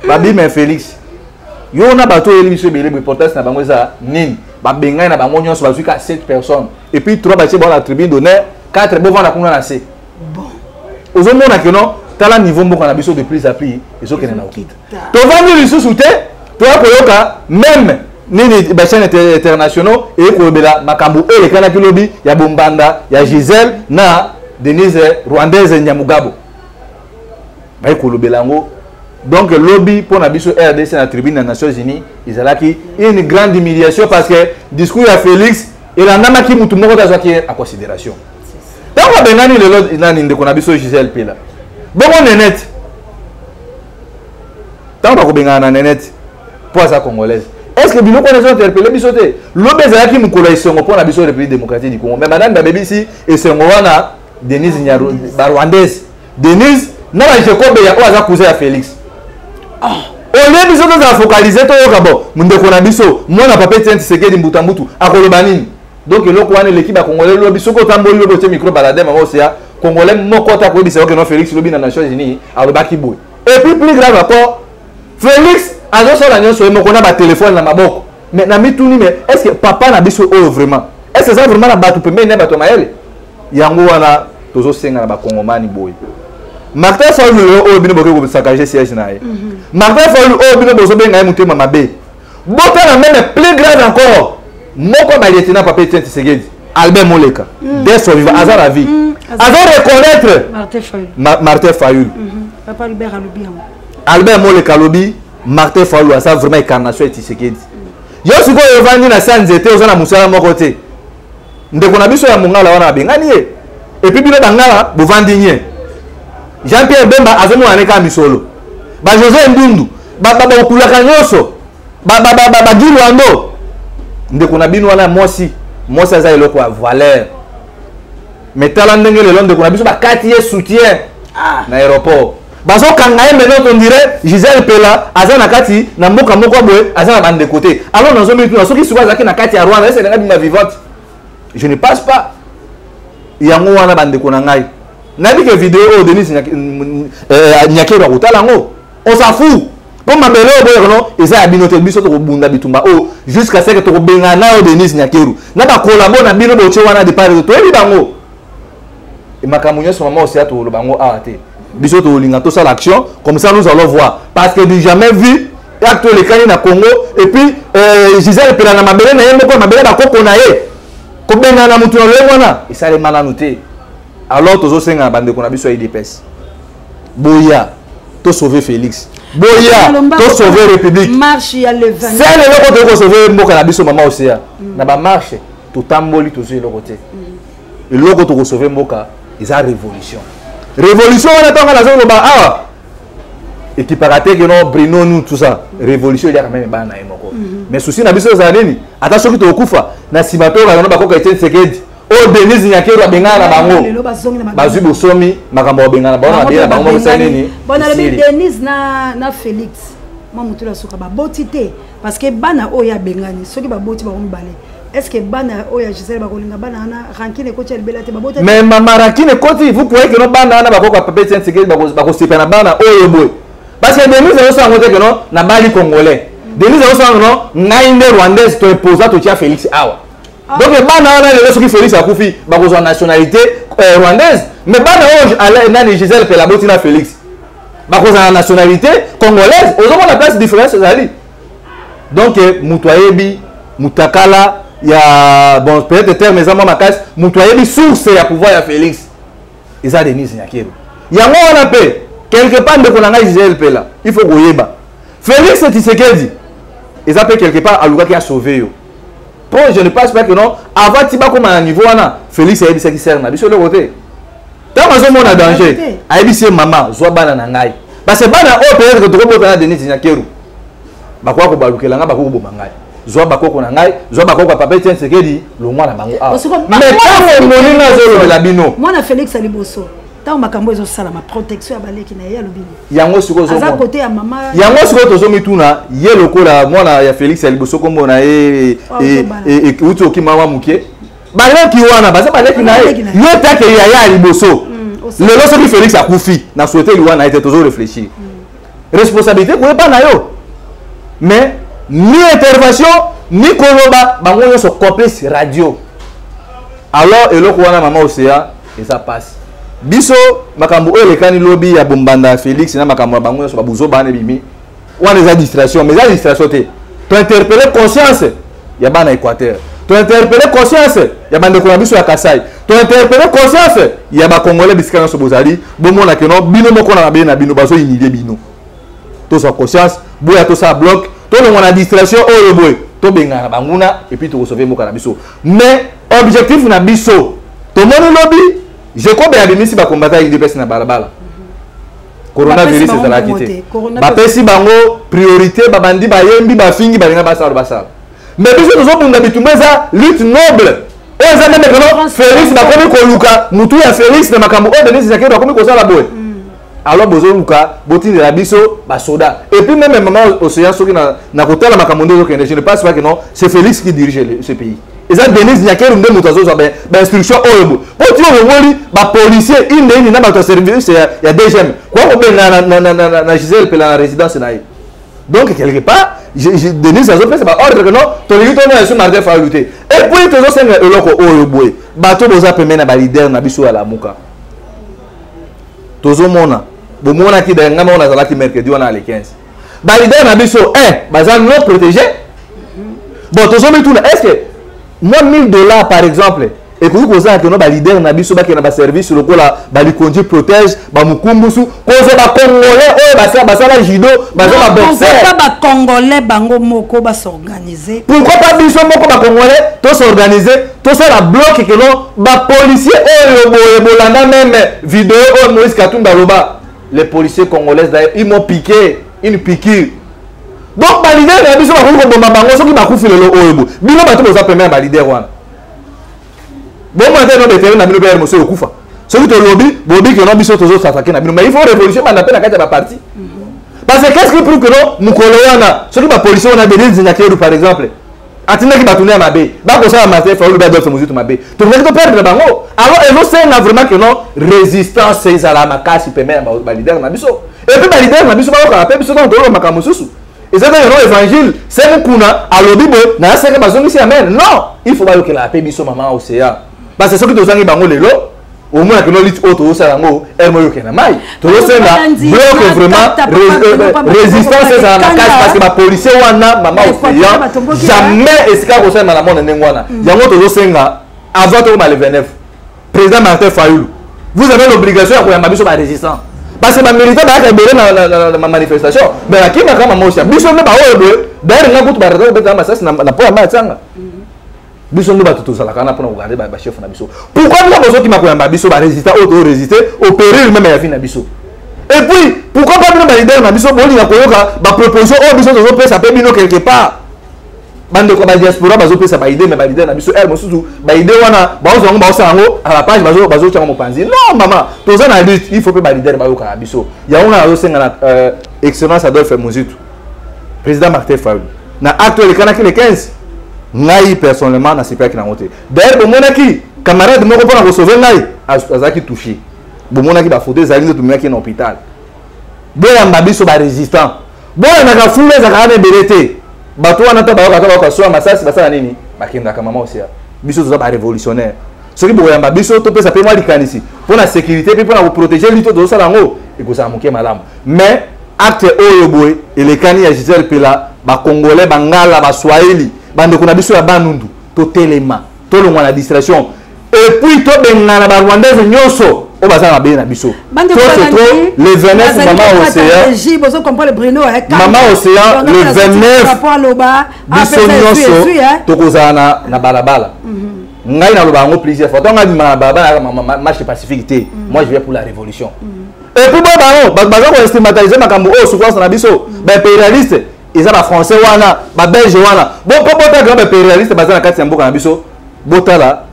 Babi mais Félix, yo na bateau émission belé reportage na bango za nini. Babenga na bango nyonso bazuka 7 personnes et puis 3 bâtiments dans la tribune d'honneur 4 bon vendre kuna na C. Bon. Ozomona que non, tala niveau mboko na biso de plus à plus, ezo kena na okita. To vendre les sous-souté, to akoyoka même nini bachane internationaux et ko bela makambo e le kana kilobi ya Bombanda, ya Gisèle na Denise Rwandaise Nyamugabo. Ba ko lobelango. Donc le lobby pour la biso RDC na tribune des Nations Unies, ils ont une grande humiliation parce que discours à Félix et la nama qui mutu moko ta qui à considération. Donc on benani le lot nani ndeko na biso Gisèle Pela. Bon on est net. Tant ba ko bengana net pour sa congolaise. Est-ce que biloko les interpeller biso te? Lobby za qui mukolo isongo pour la biso République démocratique du Congo. Mais madame baby ici et songo wana Denise Nyaro Rwandaise. Denise na ba Jacob ya oza cousin à Félix. On est besoin de focaliser tout le monde. Mundeko na biso, moi na papa tient ce qui est mbutambutu akoloba nini. Donc eloko wana l'équipe congolais lobi soko tamboli lobi te micro balade ma osia congolais moko ta ko bisa que non Félix lobi na Nations Unies alobaki boy. Et puis plus grave encore, Félix azo sala nyonso moko na ba téléphone na maboko. Mais na mituni mais est-ce que papa na biso o vraiment? Est-ce que ça vraiment na batu pembe na batu maele? Yango wana tozo senga na ba kongomani boy. Martin Fayulu o bino boke ko sakaje siège na ye. Martin Fayulu o bino bozo benga mutema mabe. Bota na même plus grave encore. Moko ba lieutenant papa Etienne Tshisekedi, Albert Moleka. Dès son vivant hasard la vie. Hasard reconnaître Martin Fayulu. Martin Fayulu. Papa Albert Alobi. Albert Moleka lobi Martin Fayulu ça vraiment incarnation de Tshisekedi. Yo siko evandi na sanzete ozana musala moko te. Ndeko na biso ya mungala wana bengani ye. Et puis bino bangala bovandi nye. Jean-Pierre Bemba azomo aneka misolo. Ba José Mbundu, ba okulaka nyoso. Ba Gilwando. Ndeko na bino wana mosi aza eloko ya valeur. Mais tala ndenge le ndeko na biso ba kati ye soutien na aéroport. Bazo kanga ye maintenant on dirait Gisèle Pela aza na kati na mboka moko boye aza na bande côté. Alors dans zomi tout soki suba zaki na kati ya Rwanda, c'est nga bima vivante. Je ne passe pas. Yango wana bande ko na ngai. Nabi que vidéo au Denis Nyakero Utalango. On s'en fout. Pour ma belle non, ils ont abinoté biso to bunda bitumba oh jusqu'à ce que to benga na au Denis Nyakero. Na ba collabo na bino boche wana de part to ebi bango. Et makamunyo so mama aussi to lo bango arrêté. Biso to linga to ça l'action comme ça nous allons voir parce que du jamais vu acte le kani na Congo et puis Gisèle Pela na mabele na yembo ko mabele ba koko na ye. Ko benga na mutu na le wana, ça les malanoté. Alors tous os nga bande kona biso IDPS. Boya to sauver Félix. Boya to sauver République. Marche ya le 20. C'est le côté ko sauver mboka na biso mama osia. Na ba marche to tamboli to sur le côté. Et le côté ko sauver mboka, ils a révolution. Révolution on attend la zone ba ah. Et qui paraît que non Bruno nous tout ça. Révolution il y a quand même ba na emoko. Mais souci na biso za nini? Attention ki to kufa na sibato ba no ba ko ka Etienne Tshisekedi. Oh Denis Nyakero abenga na bango bazwi bosomi makambo abenga na bango na bango mosala nini bon na Denis na Félix moi mutula suka ba botité parce que bana oya bengani soki ba boti ba mbale est-ce que bana oya Gisèle ba kolinga bana na rankine ko tshel belate ba botité mais mama rankine koti vous pouvez que no bana na ba ko papa Etienne Tshisekedi ba ko sipa na bana oyo boy parce que Denis oso ngote que non na bali congolais Denis oso non ngainde rwandaise to imposa to tia Félix awa. Donc les bana les gens qui Félix a koufi ba ko nationalité rwandaise mais bana ojo nani Gisèle Pela botina Félix ba ko nationalité congolaise ozo la place différence ezali. Donc mutoyebi mutakala ya bon peut-être terme ezama makasi mutoyebi source ya pouvoir ya Félix eza Denis Nyakero yango wana pe quelque part ndeko na ngai Gisèle Pela il faut koyeba Félix Tshisekedi eza pe quelque part alukaki a sauver yo bon je ne pense pas que non avant tiba comme à niveau wana Félix a dit sert na biso le côté tant mazo mona danger a dit maman zo bana na ngai parce que bana o peut-être que trop bana Denis Nyakero bakwa ko balukela nga bakoko bo mangai zo bakoko na ngai zo bakoko papa Tshisekedi lo mwana bango a mais quand on moni na zo la bino mwana Félix Aliboso tant makambo ezo sala ma protection ya baleki na ya lobini yango siko zo aza côté ya mama yango siko tozo mituna ye lokola mwana ya Félix Aliboso kombo na e uto ki mama muke baleki wana baza baleki na ye yo take ya Aliboso lelo soki Félix akufi na souhaiter lui wana été toujours réfléchir responsabilité ko pas na yo mais ni intervention ni koloba bango yo so complice radio alors eloko wana mama Océa et ça passe biso makambo oyo lekani lobi ya bombanda Félix na makambo bango yo so babuzo bana bimi wana za distraction mais za distraction te to interpeller conscience ya bana Équateur to interpeller conscience ya bande ko biso ya Kasai to interpeller conscience ya ba congolais bisikana so bozali bomona ke no bino moko na bena bino bazo inide bino to sa conscience boya to sa bloc to le mona distraction oyo boy to benga na banguna et puis to sauver moka na biso mais objectif na biso to moni lobi je crois bien bimisi ba combattre UDPS na balabala coronavirus ezala kité ba pesi bango priorité ba bandi ba yembi ba fingi ba linga basala mais biso tozo bunda bitumeza lutte noble oza même que Félix ba komi ko luka mutu ya Félix na makambo o Denis Nyakero ba komi ko sala boy alors bozo luka boti de la biso ba soda et puis même maman Océan soki na kotala makambo ndo que je ne pense pas que non c'est Félix qui dirige ce pays et ça Denis Nyakero nde mutu azo ba instruction oyo po ti o ngoli ba policier inde na ba service ya DGM quoi ko benga na Gisèle Pela na résidence na ye donc quelque part Denis azo pesa ba ordre que non to lito na sur Martin fa lutter et puis to zo senga eloko oyo boy bato boza pemena ba leader na biso ala muka tozo mona bo mona ki da ngama ona zalaki mercredi wana le 15 ba leader na biso baza non protégé bon tozo metuna est-ce que moi $1000 par exemple et que vous avez que nos leaders na biso ba ke na ba service lokola ba likonji protège ba mukumbusu kozo ba congolais oyo ba la judo ba ba boxer ba congolais bango moko ba s'organiser pourquoi pas biso moko ba congolais to s'organiser to ça la bloc que non ba policier oyo bolanda même vidéo oyo Moïse Katumba loba les policiers congolais d'ailleurs ils m'ont piqué une piqûre donc ba leader na biso ba ko bomba bango soki ba kufi lelo oyo bo bino ba to boza premier ba leader wana bon moi non de terrain na bino père monsieur okufa celui to lobby bobi que non biso tozo s'attaquer na bino mais il faut révolution banda pe na kati ba parti parce que qu'est-ce qui prouve que non mukolo wana celui ba policier on a Denis Nyakero par exemple atina ki batune ya mabe ba ko sa matin fa lu ba d'autres musique mabe to veut que perdre bango alors et non c'est vraiment que non résistance c'est à la makasi pemela ba leader na biso et puis ba leader na biso ba ko rappeler biso donc to makamu susu et ça dans l'évangile c'est un kuna à lobibo na c'est que bazongi si amen non il faut pas que la paix biso maman Océan parce que ce qui te zangi bango lelo au moins que no lit auto ça ngo el moyo ke na mai to lo senga bloc vraiment résistance c'est à la case parce que ba policier wana maman Océan jamais esika ko sema na mona nengwana yango to lo senga avant to ma le 29 président Martin Fayulu vous avez l'obligation ya koyamba biso ba résistant parce que ma militaire ba ka belé na manifestation mais la kinga kama mosia biso ne ba oyo d'ailleurs nga kutu ba reto beta ma sasa na po ya matsanga biso ndo bato tozala kana pona regarder ba chef na biso pourquoi nous avons qui makoyamba biso ba résister auto résister au péril même ya vie na biso et puis pourquoi pas ba leader na biso boli na koyoka ba proposition o biso tozo pesa pe bino quelque part bande ko ba diaspora bazo pesa ba idée mais ba leader na biso el mosusu ba idée wana ba ozo ngo ba osango à la page bazo chama mopanzi non maman toza na lutte il faut pe ba leader ba yoka biso ya ona azo senga na excellence Adolphe Muzitu président Martin Fayulu na acte le kana ki le 15 ngai personnellement na sipaki na ngote d'ailleurs bomonaki camarade moko pona ko sauver ngai azaki touché bomonaki ba photo ezali ndoto meki na hôpital boya mbabiso ba résistant boya na ka fule za kana belete bato wana ta ba ka so masasi basala nini bakenda kama mama Océan biso toza ba révolutionnaire soki boya mbabiso to pesa pe mwa likanisi pona sécurité pe pona ko protéger lito to sala ngo ekosa moke malamu mais acte oyo boy elekani ya Gisèle Pela ba congolais bangala ba swahili bande kuna biso ya banundu to telema to longwa na distraction et puis to bengana ba rwandaise nyoso au bazar na bien na biso c'est trop le 29 maman océan bozo comprendre Bruno maman océan le 29 biso nyonso tokozala na balabala ngai na loba ngo plaisir faut tonga bima na balabala marche pacifique moi je viens pour la révolution et puis baza ko stigmatiser makambo o souffrance na biso ba impérialiste ils ba français wana ba belge wana bon popota grand impérialiste baza na kati ya mboka na biso botala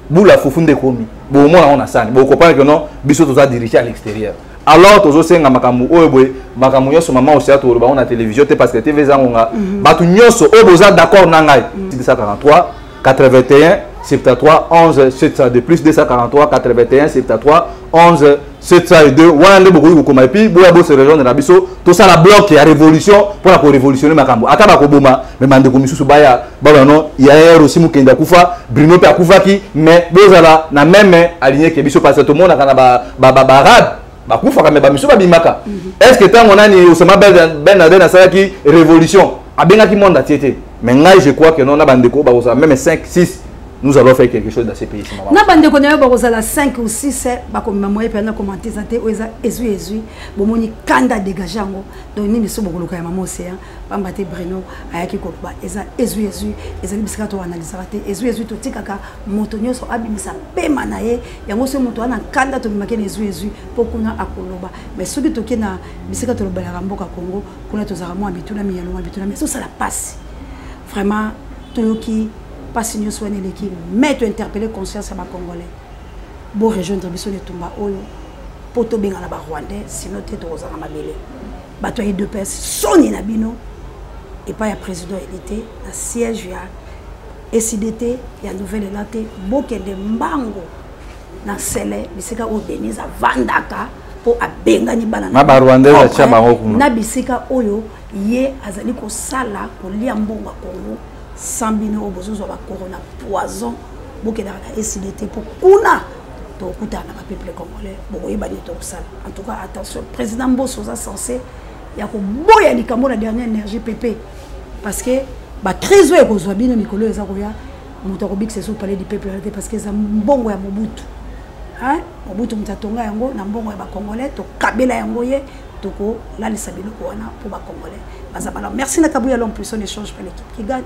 bula fufunde komi bon mona on a sani bon comprendre que non biso toza diriger à l'extérieur alors tozo senga makambo oyo boy makambo nyoso maman aussi to loba on a télévision te parce que TV zangonga batu nyoso o boza d'accord na ngai 243 81 73 11 702 plus 243 81 73 11 702 wana nde bokoki kokoma epi boya bose rejoindre na biso tosala bloc ya révolution mpona korévolutionner makambo ata bakoboma me bandeko misusu baya babano yaer aussi mokende akufa Bruno mpe akufaki mais bozala na meme aligné ke biso parce que tomonaka na baarabe bakufaka me bamiso babimaka est ce que ntango nani Osama Ben Laden asalaki révolution abengaki monde atie te mais ngai je crois que non na bandeko bakozala même 5 6 nous allons faire quelque chose dans ces pays. Na bande ko nyoba ko sala 5 ou 6 ba ko mamoye pe na commenter ça te oza ezui bomoni kanda dégageango donc ni miso bokoluka ya mama océan pamba te Bruno ayaki ko ba eza ezui ezali bisika to analyser te ezui to tikaka moto nyoso abimisa pema na ye yango se moto ana kanda to bimake ezui pokuna akoloba mais soki to kena bisika to lobala mboka Congo kuna to zara mo bituna miyalo bituna mais ça la passe vraiment toyoki pas signer soigner l'équipe mais tu interpeller conscience à ma congolais bon rejoindre biso de Tumba oyo poto benga na ba rwandais sinon te to za mabele bato ay deux personnes soni na bino et pas ya président élité na siège ya SIDT ya nouvelle elate bokende mbango na sele bisika o Denise vandaka po abenga ni bana na ba rwandais ya chama ngokuna na bisika oyo ye azali ko sala ko lia mbonga Congo sambino obozozo ba corona poison bokeda na SIDT pour kuna to kuta na peuple congolais boko yeba ni to sala en tout cas attention président Mbosso za censé ya ko boya likambo la dernière énergie PP parce que ba crise e ko zwa bino mikolo eza ko ya moto ko bik c'est parler du peuple parce que za mbongo ya Mobutu hein Mobutu mtatonga yango na mbongo ya ba congolais to kabela yango ye to ko la lisabilo ko wana pour ba congolais bazabala merci na kabuya l'homme puissant échange pour l'équipe qui gagne.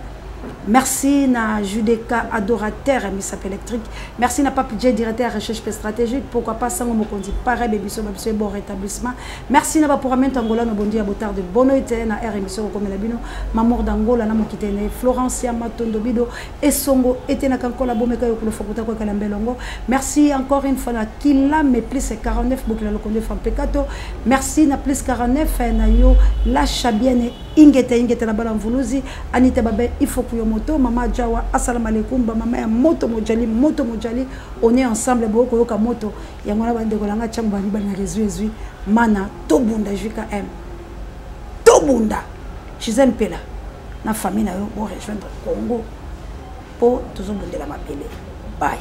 Merci na Judeka adorateur MISAP électrique. Merci na Papi J directeur recherche stratégique. Pourquoi pas Sango Mokondi pareil bébiso bon rétablissement. Merci na pour amène Angola no bondi à botard de bono ete na R émission comme la bino Mamor d'Angola na mokitene Florence Matondo Bido et Songo ete na kankola bomeka yo ko fokuta ko kala mbelongo. Merci encore une fois na Kila mais plus 49 bokila lo konde fam pekato. Merci na plus 49 na yo la chabienne ingete na bala mvuluzi Anita Babe il faut moto mama Jawa assalamu alaikum ba mama ya moto mojali on est ensemble boko yoka moto yango na bande ko langa chamba ni bana rezui mana tobunda JKM tobunda Gisèle Pela na famille na yo bo rejoindre Congo po tozobundela mapele bye.